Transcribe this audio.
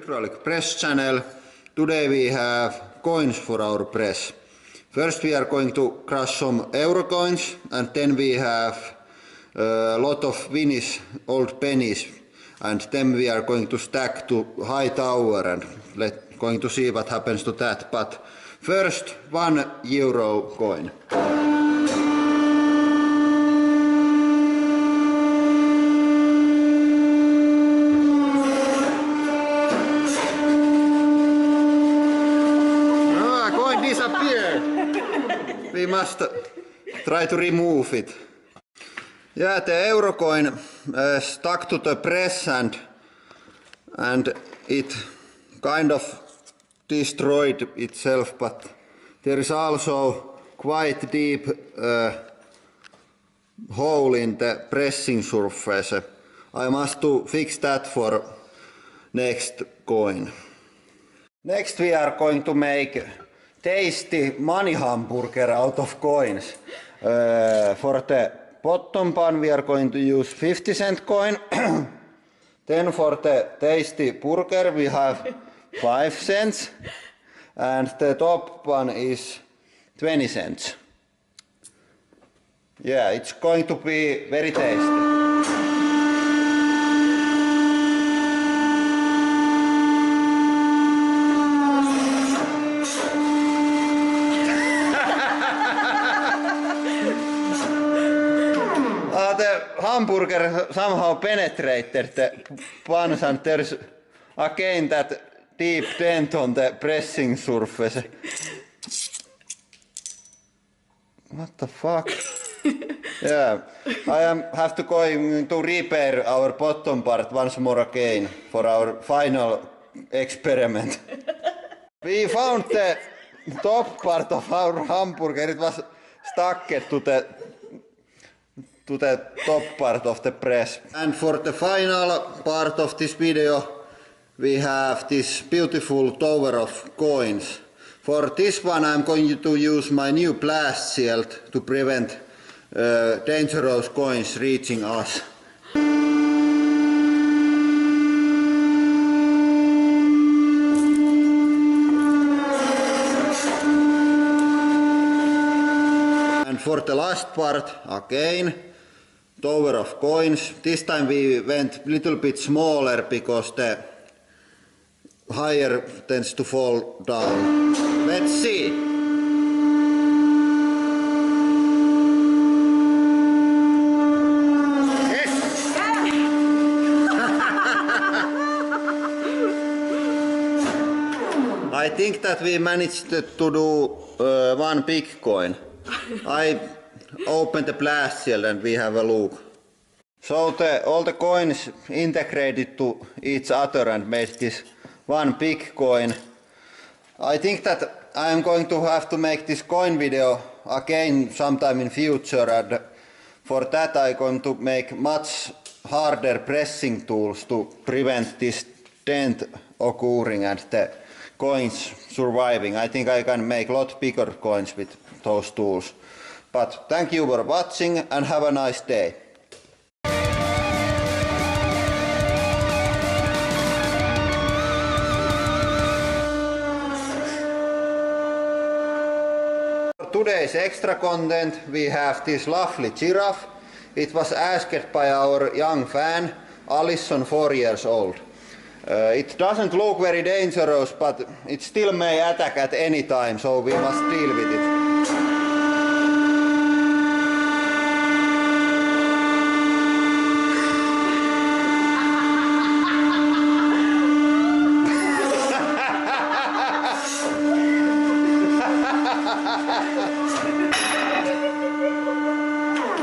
Hydraulic press channel. Today we have coins for our press. First we are going to crush some euro coins, and then we have a lot of Finnish old pennies, and then we are going to stack to high tower and going to see what happens to that. But first, €1 coin. Coin disappeared. We must try to remove it. Yeah, the euro coin stuck to the press and it kind of destroyed itself, but there is also quite deep hole in the pressing surface. I must fix that for next coin. Next we are going to make tasty money hamburger out of coins. For the bottom pan we are going to use 50-cent coin. Then for the tasty burger we have 5 cents, and the top one is 20 cents. Yeah, it's going to be very tasty. The hamburger somehow penetrated the buns, and there's again that deep dent on the pressing surface. What the fuck? Yeah, have to go to repair our bottom part once more again for our final experiment. We found the top part of our hamburger. It was stuck to the top part of the press. And for the final part of this video, we have this beautiful tower of coins. For this one I'm going to use my new blast shield to prevent dangerous coins reaching us. And for the last part, again, tower of coins. This time we went a little bit smaller because the higher tends to fall down. Let's see. Yes. I think that we managed to do one big coin. I opened the blast shield and we have a look. So all the coins integrated to each other and made this one big coin. I think that I am going to have to make this coin video again sometime in future, and for that I'm going to make much harder pressing tools to prevent this dent occurring and the coins surviving. I think I can make a lot bigger coins with those tools. But thank you for watching and have a nice day. For today's extra content we have this lovely giraffe. It was asked by our young fan, Alison, 4 years old. It doesn't look very dangerous, but it still may attack at any time, so we must deal with it.